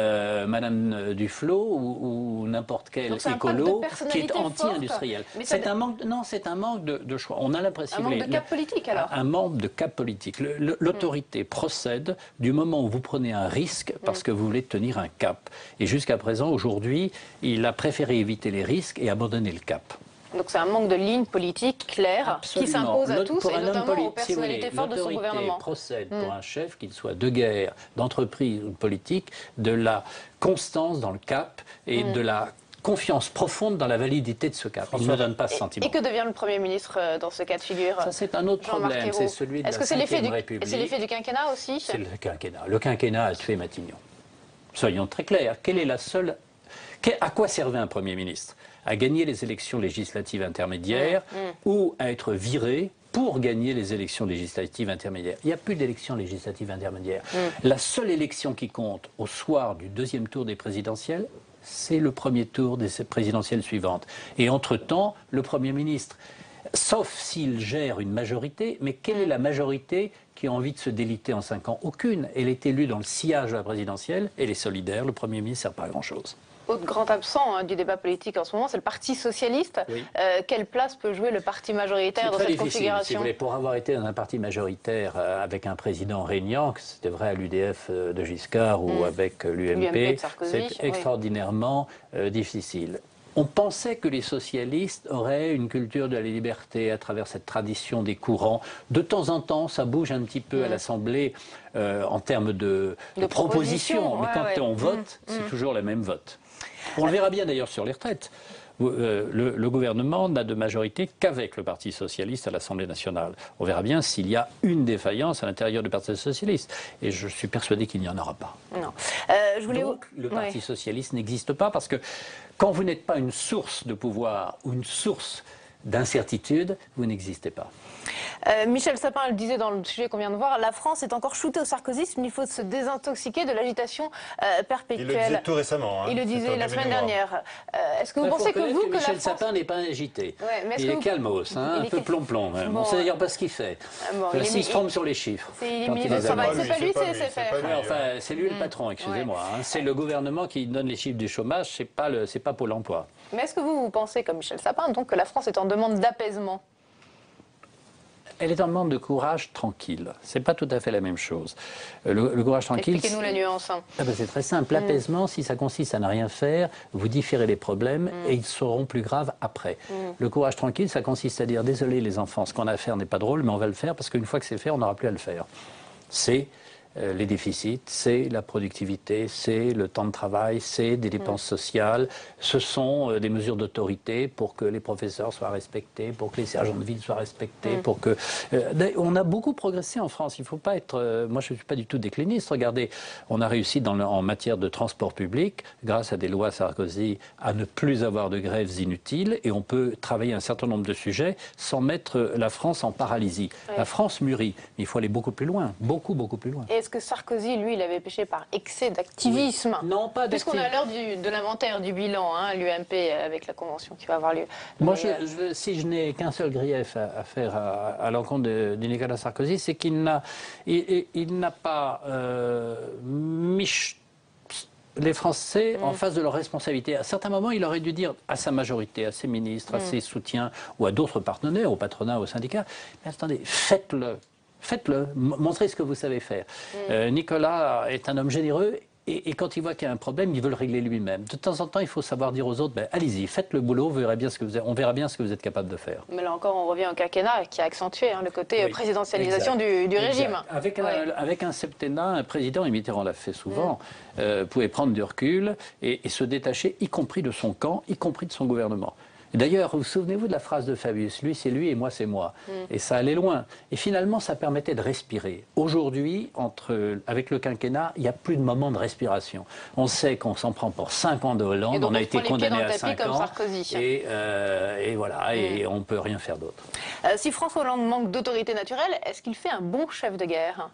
Madame Duflot ou n'importe quel écolo qui est anti-industriel. C'est un manque de choix. On a l'impression. Un manque de cap politique alors. Un manque de cap politique. L'autorité procède du moment où vous prenez un risque parce que vous voulez tenir un cap. Et jusqu'à présent, aujourd'hui, il a préféré éviter les risques et abandonner le cap. Donc c'est un manque de ligne politique claire qui s'impose à tous, et notamment aux personnalités fortes de son gouvernement. Procède pour un chef, qu'il soit de guerre, d'entreprise ou de politique, de la constance dans le cap et de la confiance profonde dans la validité de ce cap. Il ne donne pas ce sentiment. Et que devient le Premier ministre dans ce cas de figure? Ça, c'est un autre problème, c'est celui de la Cinquième République. C'est l'effet du quinquennat aussi? C'est le quinquennat. Le quinquennat a tué Matignon. Soyons très clairs. Quelle est la seule... À quoi servait un Premier ministre? À gagner les élections législatives intermédiaires ou à être viré pour gagner les élections législatives intermédiaires. Il n'y a plus d'élections législatives intermédiaires. La seule élection qui compte au soir du deuxième tour des présidentielles, c'est le premier tour des présidentielles suivantes. Et entre-temps, le Premier ministre, sauf s'il gère une majorité, mais quelle est la majorité qui a envie de se déliter en 5 ans? Aucune. Elle est élue dans le sillage de la présidentielle, elle est solidaire, le Premier ministre ne sert pas à grand-chose. Autre grand absent du débat politique en ce moment, c'est le Parti socialiste. Oui. Quelle place peut jouer le parti majoritaire dans cette configuration? Si vous voulez, pour avoir été dans un parti majoritaire avec un président régnant, que c'était vrai à l'UDF de Giscard ou avec l'UMP, c'est extraordinairement difficile. On pensait que les socialistes auraient une culture de la liberté à travers cette tradition des courants. De temps en temps, ça bouge un petit peu à l'Assemblée en termes de propositions. Mais quand on vote, c'est toujours le même vote. On le verra bien d'ailleurs sur les retraites. Le gouvernement n'a de majorité qu'avec le Parti socialiste à l'Assemblée nationale. On verra bien s'il y a une défaillance à l'intérieur du Parti socialiste. Et je suis persuadé qu'il n'y en aura pas. Non. Donc, le Parti socialiste n'existe pas parce que quand vous n'êtes pas une source de pouvoir ou une source d'incertitude, vous n'existez pas. Michel Sapin le disait dans le sujet qu'on vient de voir, la France est encore shootée au sarkozysme, il faut se désintoxiquer de l'agitation perpétuelle. Il le disait tout récemment. Il le disait la semaine dernière. Est-ce que vous pensez que vous, que Michel la France... Sapin n'est pas agité. Ouais, il est calmos, un peu plomb-plomb. On ne sait d'ailleurs pas ce qu'il fait. S'il se trompe sur les chiffres. C'est pas lui, c'est faire. Enfin, c'est lui le patron, excusez-moi. C'est le gouvernement qui donne les chiffres du chômage, c'est pas Pôle emploi. Mais est-ce que vous pensez, comme Michel Sapin, donc, que la France est en demande d'apaisement? Elle est en demande de courage tranquille. C'est pas tout à fait la même chose. Le courage tranquille... Expliquez-nous la nuance. C'est très simple. L'apaisement, si ça consiste à ne rien faire, vous différez les problèmes et ils seront plus graves après. Le courage tranquille, ça consiste à dire « Désolé les enfants, ce qu'on a à faire n'est pas drôle, mais on va le faire parce qu'une fois que c'est fait, on n'aura plus à le faire. » C'est les déficits, c'est la productivité, c'est le temps de travail, c'est des dépenses sociales, ce sont des mesures d'autorité pour que les professeurs soient respectés, pour que les sergents de ville soient respectés, pour que... on a beaucoup progressé en France, il ne faut pas être... moi, je ne suis pas du tout décliniste. Regardez, on a réussi en matière de transport public, grâce à des lois Sarkozy, à ne plus avoir de grèves inutiles, et on peut travailler un certain nombre de sujets sans mettre la France en paralysie. La France mûrit, mais il faut aller beaucoup plus loin, beaucoup plus loin. Est-ce que Sarkozy, lui, il avait péché par excès d'activisme? Non, pas d'activisme. Puisqu'on est à l'heure de l'inventaire, du bilan, l'UMP, avec la convention qui va avoir lieu. Moi, si je n'ai qu'un seul grief à faire à l'encontre de Nicolas Sarkozy, c'est qu'il n'a pas mis les Français en face de leurs responsabilités. À certains moments, il aurait dû dire à sa majorité, à ses ministres, à ses soutiens ou à d'autres partenaires, au patronat, aux syndicats, mais attendez, faites-le. Faites-le, montrez ce que vous savez faire. Nicolas est un homme généreux et quand il voit qu'il y a un problème, il veut le régler lui-même. De temps en temps, il faut savoir dire aux autres, allez-y, faites le boulot, on verra bien ce que vous êtes capable de faire. Mais là encore, on revient au quinquennat qui a accentué le côté présidentialisation du régime. Avec un septennat, un président, et Mitterrand l'a fait souvent, pouvait prendre du recul et se détacher, y compris de son camp, y compris de son gouvernement. D'ailleurs, vous souvenez-vous de la phrase de Fabius, lui c'est lui et moi c'est moi. Et ça allait loin. Et finalement, ça permettait de respirer. Aujourd'hui, avec le quinquennat, il n'y a plus de moment de respiration. On sait qu'on s'en prend pour 5 ans de Hollande, on a été condamné à 5 ans. Et voilà, et on ne peut rien faire d'autre. Si François Hollande manque d'autorité naturelle, est-ce qu'il fait un bon chef de guerre?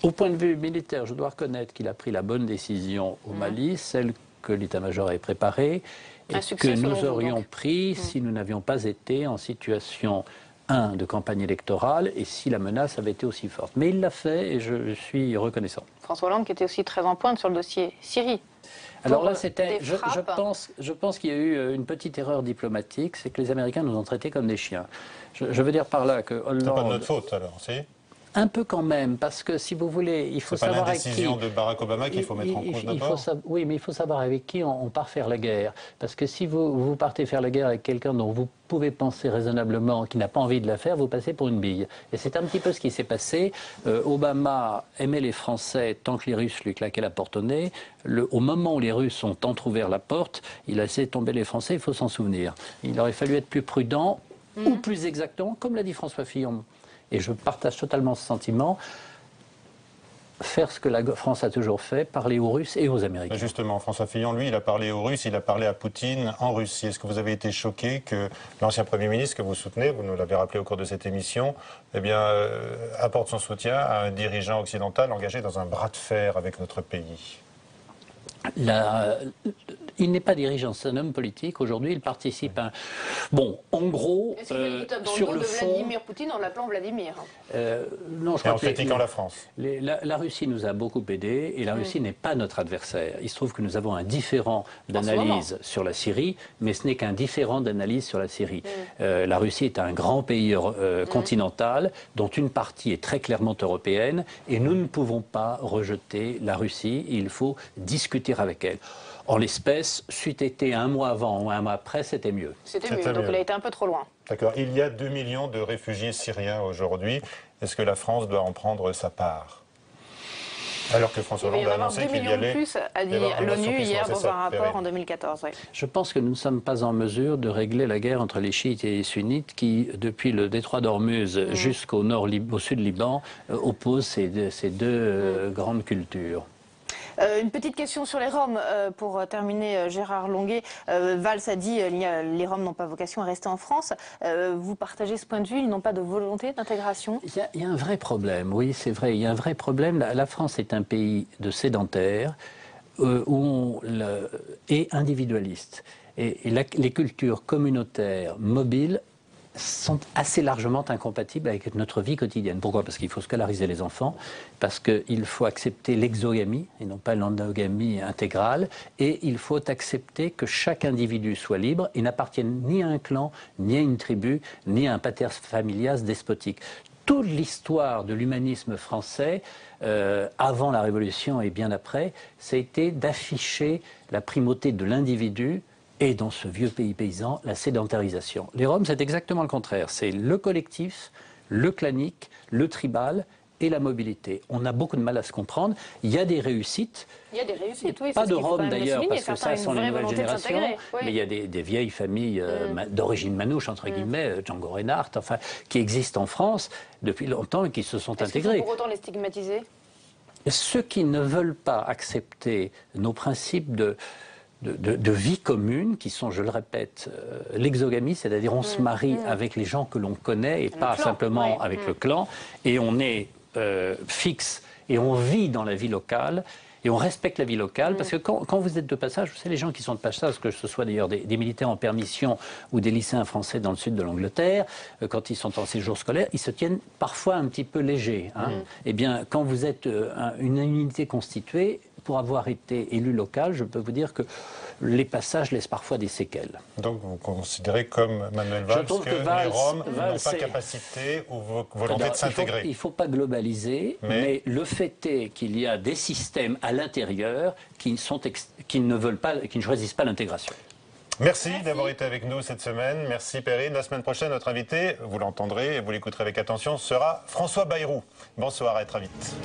Au point de vue militaire, je dois reconnaître qu'il a pris la bonne décision au Mali, celle que l'état-major avait préparée, et que nous aurions pris si nous n'avions pas été en situation, de campagne électorale, et si la menace avait été aussi forte. Mais il l'a fait, et je suis reconnaissant. François Hollande qui était aussi très en pointe sur le dossier Syrie. Alors là, je pense qu'il y a eu une petite erreur diplomatique, c'est que les Américains nous ont traités comme des chiens. Je veux dire par là que Hollande... C'est pas de notre faute, alors, si? Un peu quand même, parce que si vous voulez, il faut savoir avec qui... C'est pas l'indécision de Barack Obama qu'il faut mettre en cause d'abord. Oui, mais il faut savoir avec qui on part faire la guerre. Parce que si vous partez faire la guerre avec quelqu'un dont vous pouvez penser raisonnablement qu'il n'a pas envie de la faire, vous passez pour une bille. Et c'est un petit peu ce qui s'est passé. Obama aimait les Français tant que les Russes lui claquaient la porte au nez. Au moment où les Russes ont entrouvert la porte, il a laissé tomber les Français, il faut s'en souvenir. Il aurait fallu être plus prudent, ou plus exactement, comme l'a dit François Fillon. Et je partage totalement ce sentiment, faire ce que la France a toujours fait, parler aux Russes et aux Américains. Justement, François Fillon, lui, il a parlé aux Russes, il a parlé à Poutine en Russie. Est-ce que vous avez été choqué que l'ancien Premier ministre que vous soutenez, vous nous l'avez rappelé au cours de cette émission, eh bien, apporte son soutien à un dirigeant occidental engagé dans un bras de fer avec notre pays? Il n'est pas dirigeant, c'est un homme politique. Aujourd'hui, il participe à... Bon, en gros, sur le fond... Vladimir Poutine en l'appelant Vladimir. Non, je crois en critiquant la France. La Russie nous a beaucoup aidés et la Russie n'est pas notre adversaire. Il se trouve que nous avons un différent d'analyse sur la Syrie, mais ce n'est qu'un différent d'analyse sur la Syrie. La Russie est un grand pays continental dont une partie est très clairement européenne et nous ne pouvons pas rejeter la Russie. Il faut discuter avec elle. En l'espèce, c'eût été un mois avant ou un mois après, c'était mieux. C'était mieux, donc il a été un peu trop loin. D'accord. Il y a 2 millions de réfugiés syriens aujourd'hui. Est-ce que la France doit en prendre sa part? Alors que François Hollande a annoncé qu'il y allait... 2 millions de plus, a dit l'ONU hier dans un rapport en 2014. Oui. Je pense que nous ne sommes pas en mesure de régler la guerre entre les chiites et les sunnites qui, depuis le détroit d'Ormuz jusqu'au nord, au sud Liban, opposent ces deux grandes cultures. Une petite question sur les Roms, pour terminer, Gérard Longuet. Valls a dit les Roms n'ont pas vocation à rester en France. Vous partagez ce point de vue, ils n'ont pas de volonté d'intégration? Il y a un vrai problème, oui, c'est vrai, il y a un vrai problème. La France est un pays de sédentaires où on est individualiste. Et les cultures communautaires mobiles sont assez largement incompatibles avec notre vie quotidienne. Pourquoi? Parce qu'il faut scolariser les enfants, parce qu'il faut accepter l'exogamie et non pas l'endogamie intégrale, et il faut accepter que chaque individu soit libre et n'appartienne ni à un clan, ni à une tribu, ni à un pater familias despotique. Toute l'histoire de l'humanisme français, avant la Révolution et bien après, ça a été d'afficher la primauté de l'individu et dans ce vieux pays paysan, la sédentarisation. Les Roms, c'est exactement le contraire. C'est le collectif, le clanique, le tribal et la mobilité. On a beaucoup de mal à se comprendre. Il y a des réussites. Il y a des réussites, oui. Pas de Roms d'ailleurs, parce que ça sont les nouvelles générations. Oui. Mais il y a des vieilles familles d'origine manouche, entre guillemets, Django Reinhardt, enfin, qui existent en France depuis longtemps et qui se sont intégrés. Est-ce qu'il faut pour autant les stigmatiser? Ceux qui ne veulent pas accepter nos principes de vie commune, qui sont, je le répète, l'exogamie, c'est-à-dire on se marie avec les gens que l'on connaît et pas simplement avec le clan, et on est fixe et on vit dans la vie locale. Et on respecte la vie locale, parce que quand vous êtes de passage, vous savez, les gens qui sont de passage, que ce soit d'ailleurs des militaires en permission ou des lycéens français dans le sud de l'Angleterre, quand ils sont en séjour scolaire, ils se tiennent parfois un petit peu légers. Hein. Eh bien, quand vous êtes une unité constituée, pour avoir été élu local, je peux vous dire que les passages laissent parfois des séquelles. Donc vous considérez comme Manuel Valls que les Roms n'ont pas capacité ou volonté de s'intégrer? Il ne faut pas globaliser, mais le fait est qu'il y a des systèmes à l'intérieur qui ne choisissent pas l'intégration. Merci d'avoir été avec nous cette semaine. Merci Perrine. La semaine prochaine, notre invité, vous l'entendrez et vous l'écouterez avec attention, sera François Bayrou. Bonsoir, à très vite.